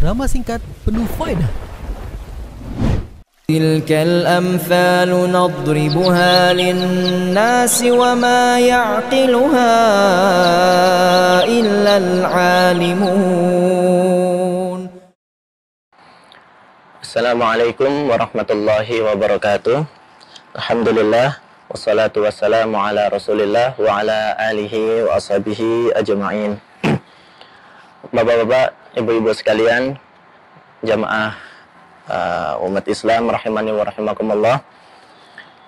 ceramah singkat penuh faedah. Tilkal amthalu nadribuha linnasi wa ma ya'qiluha illa al-alimun. Assalamualaikum warahmatullahi wabarakatuh. Alhamdulillah, wassalatu wassalamu ala rasulillah wa ala alihi wa ashabihi ajma'in. Bapak-bapak, ibu-ibu sekalian, jamaah umat Islam rahimani wa rahimakumullah.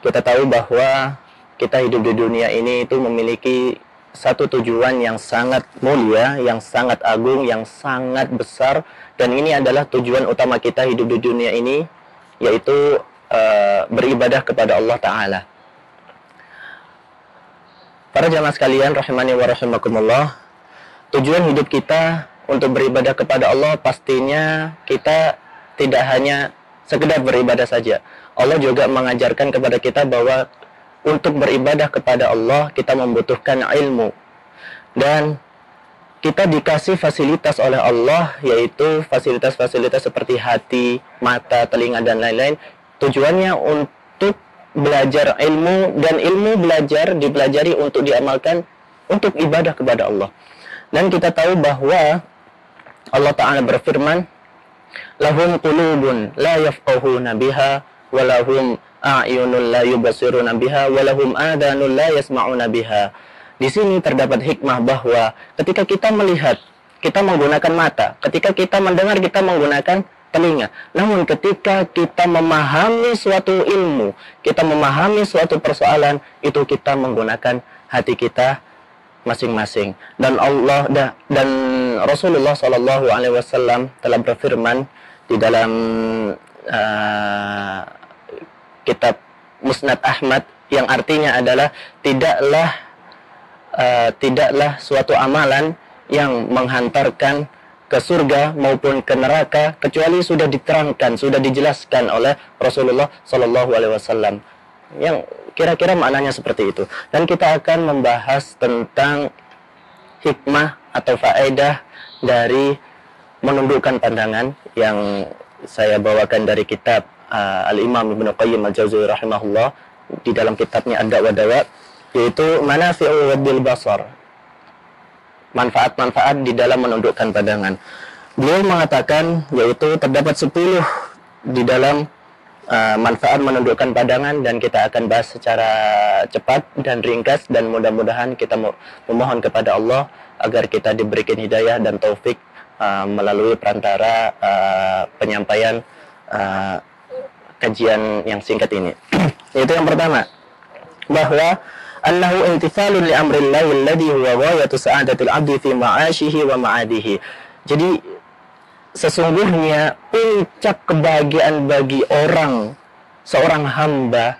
Kita tahu bahwa kita hidup di dunia ini itu memiliki satu tujuan yang sangat mulia, yang sangat agung, yang sangat besar, dan ini adalah tujuan utama kita hidup di dunia ini, yaitu beribadah kepada Allah Ta'ala. Para jamaah sekalian rahimani wa rahimakumullah, tujuan hidup kita untuk beribadah kepada Allah pastinya kita tidak hanya sekedar beribadah saja. Allah juga mengajarkan kepada kita bahwa untuk beribadah kepada Allah kita membutuhkan ilmu. Dan kita dikasih fasilitas oleh Allah, yaitu fasilitas-fasilitas seperti hati, mata, telinga, dan lain-lain. Tujuannya untuk belajar ilmu, dan ilmu dipelajari untuk diamalkan untuk ibadah kepada Allah. Dan kita tahu bahwa Allah Ta'ala berfirman, lahum qulubun la yafqahuna biha wa lahum a'yunun la yubsiruna biha wa lahum adanun la yasma'una biha. Di sini terdapat hikmah bahwa ketika kita melihat, kita menggunakan mata, ketika kita mendengar, kita menggunakan telinga. Namun ketika kita memahami suatu ilmu, kita memahami suatu persoalan, itu kita menggunakan hati kita masing-masing. Dan Rasulullah Shallallahu Alaihi Wasallam telah berfirman di dalam kitab Musnad Ahmad, yang artinya adalah tidaklah suatu amalan yang menghantarkan ke surga maupun ke neraka kecuali sudah diterangkan, sudah dijelaskan oleh Rasulullah Shallallahu Alaihi Wasallam. Yang kira-kira maknanya seperti itu. Dan kita akan membahas tentang hikmah atau faedah dari menundukkan pandangan yang saya bawakan dari kitab Al-Imam Ibnu Qayyim Al-Jauziyah rahimahullah di dalam kitabnya Ad-Da' wa Dawa', yaitu Manafi'u Wadil Basar, manfaat-manfaat di dalam menundukkan pandangan. Beliau mengatakan yaitu terdapat 10 di dalam manfaat menundukkan pandangan, dan kita akan bahas secara cepat dan ringkas, dan mudah-mudahan kita memohon kepada Allah agar kita diberikan hidayah dan taufik melalui perantara penyampaian kajian yang singkat ini. Yaitu yang pertama, bahwa annahu intifalun li amrillahi alladhi huwa ghayatu sa'adatil 'abdi fi ma'ashihi wa ma'adihi. Jadi sesungguhnya puncak kebahagiaan bagi seorang hamba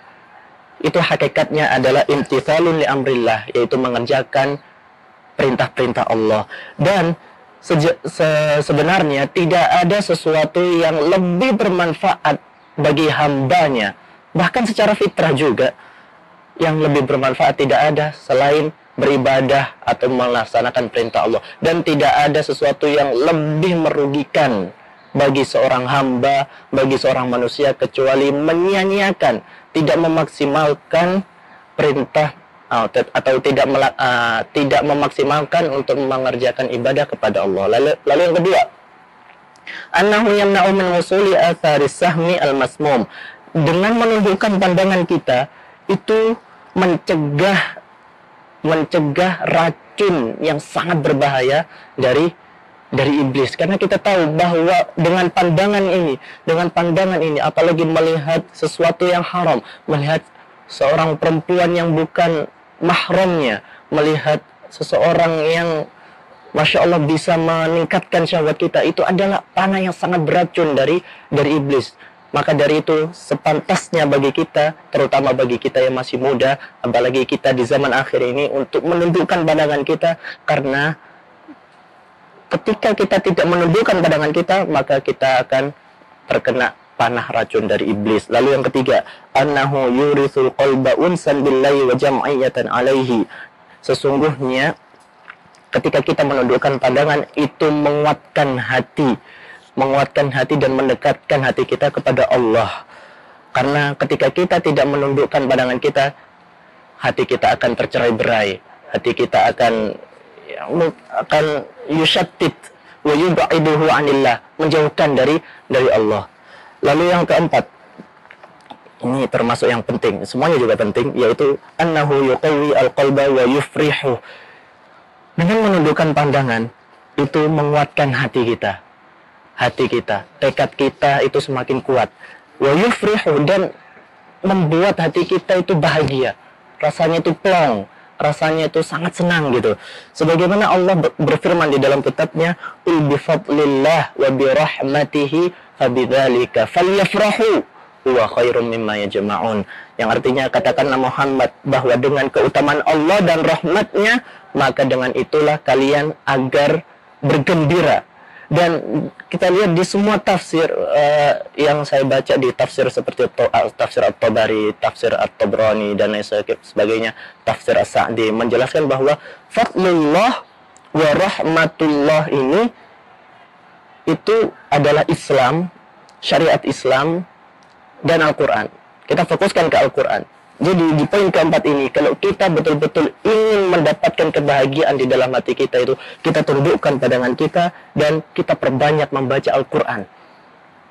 itu hakikatnya adalah imtithalun li amrillah, yaitu mengerjakan perintah-perintah Allah. Dan sebenarnya tidak ada sesuatu yang lebih bermanfaat bagi hambanya, bahkan secara fitrah juga, yang lebih bermanfaat tidak ada selain beribadah atau melaksanakan perintah Allah. Dan tidak ada sesuatu yang lebih merugikan bagi seorang hamba, bagi seorang manusia, kecuali menyia-nyiakan, tidak memaksimalkan perintah atau tidak memaksimalkan untuk mengerjakan ibadah kepada Allah. Lalu yang kedua, annahu yamna'u min wusuli atharis sahmi al-masmum. Dengan menundukkan pandangan kita itu mencegah racun yang sangat berbahaya dari iblis. Karena kita tahu bahwa dengan pandangan ini, apalagi melihat sesuatu yang haram, melihat seorang perempuan yang bukan mahramnya, melihat seseorang yang Masya Allah bisa meningkatkan syahwat kita, itu adalah panah yang sangat beracun dari iblis. Maka dari itu sepantasnya bagi kita, terutama bagi kita yang masih muda, apalagi kita di zaman akhir ini, untuk menundukkan pandangan kita. Karena ketika kita tidak menundukkan pandangan kita, maka kita akan terkena panah racun dari iblis. Lalu yang ketiga, annahu yurisul qalba unsan billahi wa jam'iyatan alaihi. Sesungguhnya ketika kita menundukkan pandangan itu menguatkan hati, menguatkan hati dan mendekatkan hati kita kepada Allah. Karena ketika kita tidak menundukkan pandangan kita, hati kita akan tercerai-berai, hati kita akan yushattit wa yub'iduhu 'anillah, menjauhkan dari Allah. Lalu yang keempat, ini termasuk yang penting, semuanya juga penting, yaitu annahu yuqawwi al-qalba wa yufrihu. Dengan menundukkan pandangan itu menguatkan hati kita. Hati kita, tekad kita itu semakin kuat. Wa yufrihu, dan membuat hati kita itu bahagia. Rasanya itu plong, rasanya itu sangat senang gitu. Sebagaimana Allah berfirman di dalam kitabnya, "Qul bi fadlillah wa bi rahmatihi fabidzalika falyafrahu huwa khairum mimma yajma'un." Yang artinya, katakanlah Muhammad bahwa dengan keutamaan Allah dan rahmatnya, maka dengan itulah kalian agar bergembira. Dan kita lihat di semua tafsir yang saya baca, di tafsir seperti tafsir At-Tabari, tafsir At-Tabrani, dan lain sebagainya, tafsir As-Sa'di, menjelaskan bahwa fadlullah wa rahmatullah ini itu adalah Islam, syariat Islam, dan Al-Quran. Kita fokuskan ke Al-Quran. Jadi di poin keempat ini, kalau kita betul-betul ingin mendapatkan kebahagiaan di dalam hati kita itu, kita tundukkan pandangan kita dan kita perbanyak membaca Al-Quran.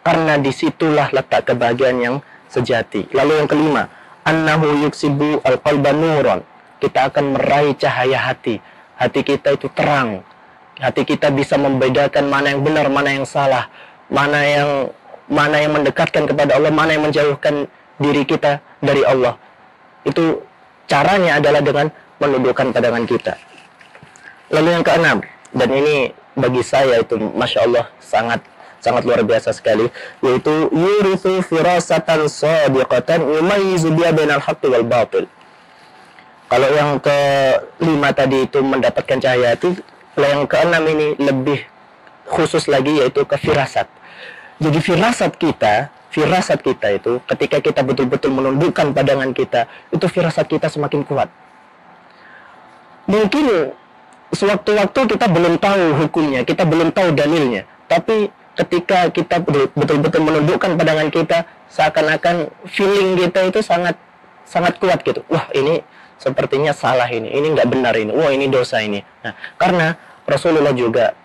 Karena disitulah letak kebahagiaan yang sejati. Lalu yang kelima, annahu yuksibu al-qalba nuron. Kita akan meraih cahaya hati. Hati kita itu terang. Hati kita bisa membedakan mana yang benar, mana yang salah, mana yang mendekatkan kepada Allah, mana yang menjauhkan diri kita dari Allah. Itu caranya adalah dengan menundukkan pandangan kita. Lalu yang keenam, dan ini bagi saya itu Masya Allah sangat luar biasa sekali, yaitu yurithu firasatan sadiqatan yumayyizu biha bainal haqqi wal batil. Kalau yang kelima tadi itu mendapatkan cahaya hati, kalau yang keenam ini lebih khusus lagi, yaitu ke firasat. Jadi firasat kita itu ketika kita betul-betul menundukkan pandangan kita, itu firasat kita semakin kuat. Mungkin sewaktu-waktu kita belum tahu hukumnya, kita belum tahu dalilnya, tapi ketika kita betul-betul menundukkan pandangan kita, seakan-akan feeling kita itu sangat kuat gitu. Wah, ini sepertinya salah, ini nggak benar, ini wah ini dosa ini. Nah, karena Rasulullah juga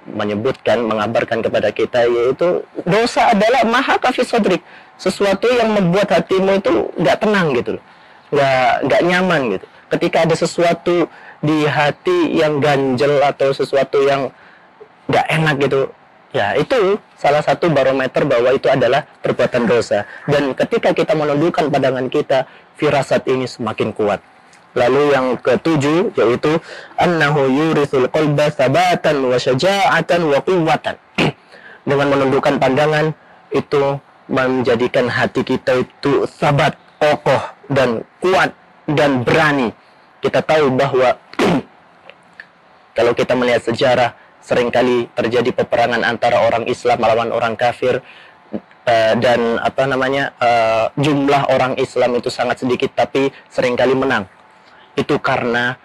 menyebutkan, mengabarkan kepada kita, yaitu dosa adalah maha kafis sodrik, sesuatu yang membuat hatimu itu nggak tenang gitu, nggak nyaman gitu. Ketika ada sesuatu di hati yang ganjel atau sesuatu yang nggak enak gitu, ya itu salah satu barometer bahwa itu adalah perbuatan dosa. Dan ketika kita menundukkan pandangan kita, firasat ini semakin kuat. Lalu yang ketujuh, yaitu annahu yurithul qalba thabatan wa syaja'atan wa quwwatan. Dengan menundukkan pandangan itu menjadikan hati kita itu sabat, kokoh, dan kuat, dan berani. Kita tahu bahwa kalau kita melihat sejarah, seringkali terjadi peperangan antara orang Islam melawan orang kafir, dan jumlah orang Islam itu sangat sedikit, tapi seringkali menang. Itu karena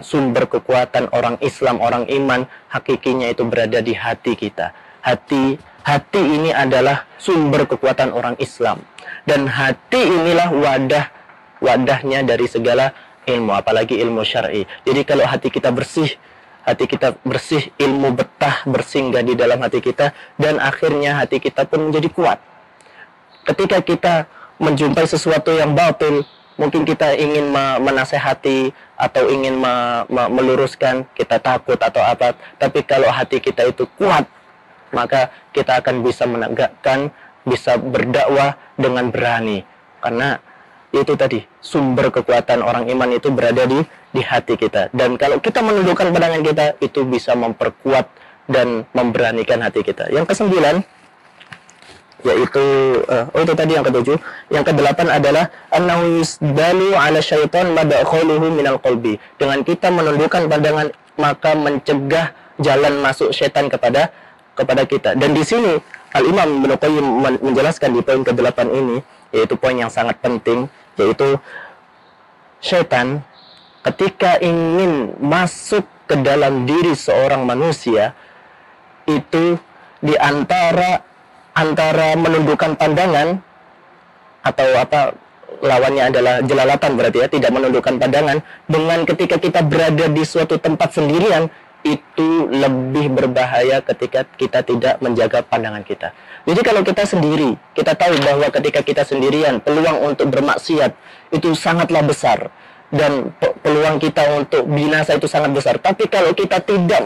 sumber kekuatan orang Islam, orang iman, hakikinya itu berada di hati kita. Hati ini adalah sumber kekuatan orang Islam. Dan hati inilah wadahnya dari segala ilmu, apalagi ilmu syar'i. Jadi kalau hati kita bersih, ilmu betah bersinggah di dalam hati kita, dan akhirnya hati kita pun menjadi kuat. Ketika kita menjumpai sesuatu yang batil, mungkin kita ingin menasehati atau ingin meluruskan, kita takut atau apa. Tapi kalau hati kita itu kuat, maka kita akan bisa menegakkan, bisa berdakwah dengan berani. Karena itu tadi, sumber kekuatan orang iman itu berada di hati kita. Dan kalau kita menundukkan pandangan kita, itu bisa memperkuat dan memberanikan hati kita. Yang kesembilan, yaitu itu tadi yang ketujuh. Yang kedelapan adalah annahu yusdalu ala syaitan madkhuluhu minal qalbi. Dengan kita menundukkan pandangan, maka mencegah jalan masuk syaitan kepada kita. Dan di sini Al-Imam Ibnu Qayyim menjelaskan di poin ke-8 ini, yaitu poin yang sangat penting, yaitu syaitan ketika ingin masuk ke dalam diri seorang manusia, itu di antara menundukkan pandangan atau apa lawannya adalah jelalatan, berarti ya tidak menundukkan pandangan, dengan ketika kita berada di suatu tempat sendirian, itu lebih berbahaya ketika kita tidak menjaga pandangan kita. Jadi kalau kita sendiri, kita tahu bahwa ketika kita sendirian, peluang untuk bermaksiat itu sangatlah besar, dan peluang kita untuk binasa itu sangat besar. Tapi kalau kita tidak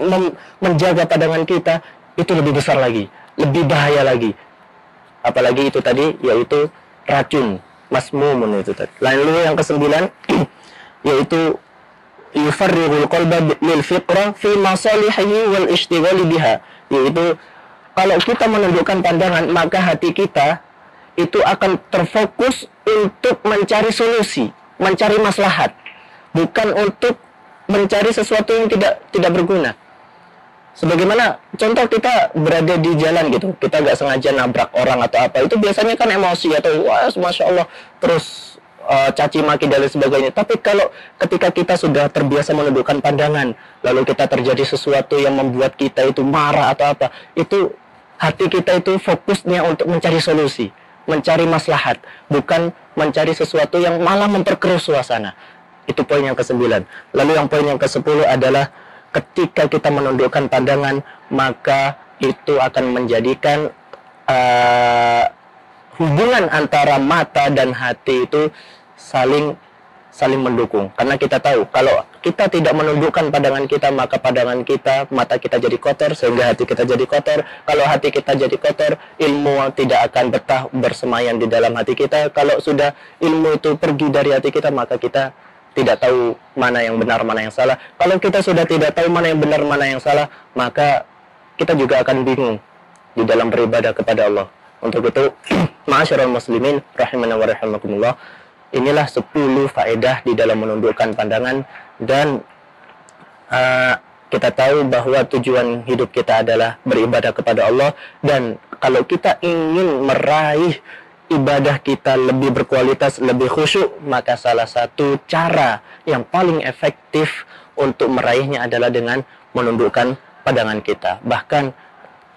menjaga pandangan kita, itu lebih besar lagi, lebih bahaya lagi. Apalagi itu tadi, yaitu racun, masmumun itu tadi. Lalu yang kesembilan, yaitu yufarrighul qalba lil fiqra fi masalihi wal ishtighali biha, yaitu kalau kita menundukkan pandangan, maka hati kita itu akan terfokus untuk mencari solusi, mencari maslahat, bukan untuk mencari sesuatu yang tidak berguna. Sebagaimana contoh, kita berada di jalan gitu, kita nggak sengaja nabrak orang atau apa, itu biasanya kan emosi atau wah masya Allah, terus caci maki dan lain sebagainya. Tapi kalau ketika kita sudah terbiasa menundukkan pandangan, lalu kita terjadi sesuatu yang membuat kita itu marah atau apa, itu hati kita itu fokusnya untuk mencari solusi, mencari maslahat, bukan mencari sesuatu yang malah memperkeruh suasana. Itu poin yang ke-9. Lalu yang poin yang ke-10 adalah ketika kita menundukkan pandangan, maka itu akan menjadikan hubungan antara mata dan hati itu saling mendukung. Karena kita tahu, kalau kita tidak menundukkan pandangan kita, maka pandangan kita, mata kita jadi kotor, sehingga hati kita jadi kotor. Kalau hati kita jadi kotor, ilmu tidak akan betah bersemayam di dalam hati kita. Kalau sudah ilmu itu pergi dari hati kita, maka kita tidak tahu mana yang benar, mana yang salah. Kalau kita sudah tidak tahu mana yang benar, mana yang salah, maka kita juga akan bingung di dalam beribadah kepada Allah. Untuk itu, ma'asyiral muslimin rahimana wa rahimakumullah, inilah 10 faedah di dalam menundukkan pandangan. Dan kita tahu bahwa tujuan hidup kita adalah beribadah kepada Allah. Dan kalau kita ingin meraih ibadah kita lebih berkualitas, lebih khusyuk, maka salah satu cara yang paling efektif untuk meraihnya adalah dengan menundukkan pandangan kita. Bahkan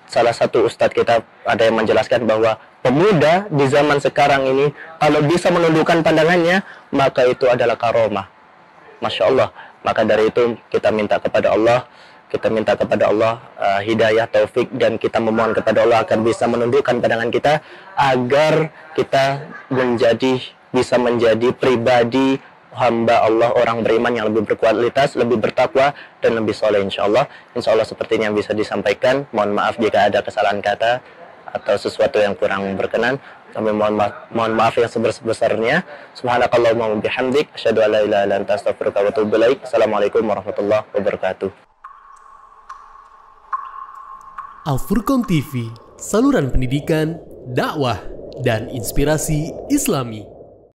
salah satu ustadz kita ada yang menjelaskan bahwa pemuda di zaman sekarang ini kalau bisa menundukkan pandangannya, maka itu adalah karomah. Masya Allah. Maka dari itu kita minta kepada Allah, hidayah, taufik, dan kita memohon kepada Allah agar bisa menundukkan pandangan kita, agar kita bisa menjadi pribadi hamba Allah, orang beriman yang lebih berkualitas, lebih bertakwa, dan lebih soleh insyaallah. Insyaallah seperti yang bisa disampaikan. Mohon maaf jika ada kesalahan kata atau sesuatu yang kurang berkenan. Kami mohon maaf yang sebesar-besarnya. Subhanakallahumma wa bihamdik, asyhadu an la ilaha illa anta, astaghfiruka wa atubu ilaik. Assalamualaikum warahmatullahi wabarakatuh. Al-Furqan TV, saluran pendidikan, dakwah, dan inspirasi Islami.